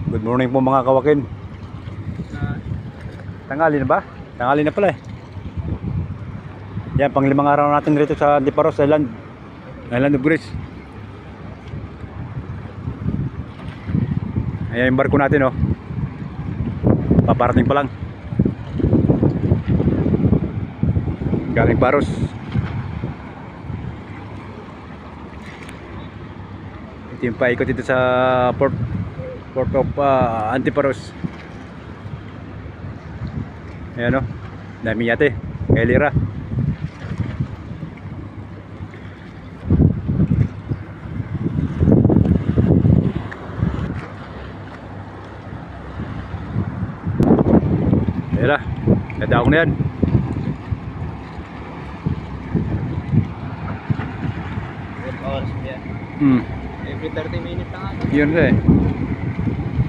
Good morning po mga kawakin. Tanghali na ba? Tanghali na pala eh. Yan, pang 5 araw natin rito sa Antiparos Island. Island of Greece. Ayan yung barko natin oh. Paparating pa lang. Galing Paros. Ito yung paikot dito sa port of Antiparos. Ayan o, dami yate kay Lira. Ayan na, nadaong na yan. Every 30 minutes na nga. Yun na eh.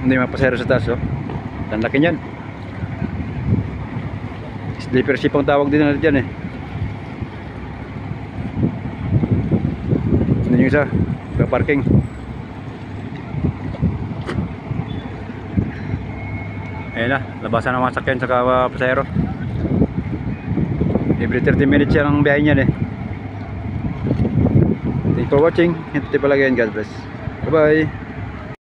Hindi mapasero sa taas oh. Ang laki niyan. Sleeper ship ang tawag din natin dyan eh. Ano yung isa? Parking. Ayan na, labasan ng mga sakyan sa pasahero. Every 30 minutes yan ang biyahe niyan eh. Thank you for watching. Hintay palagi yan. God bless. Bye bye.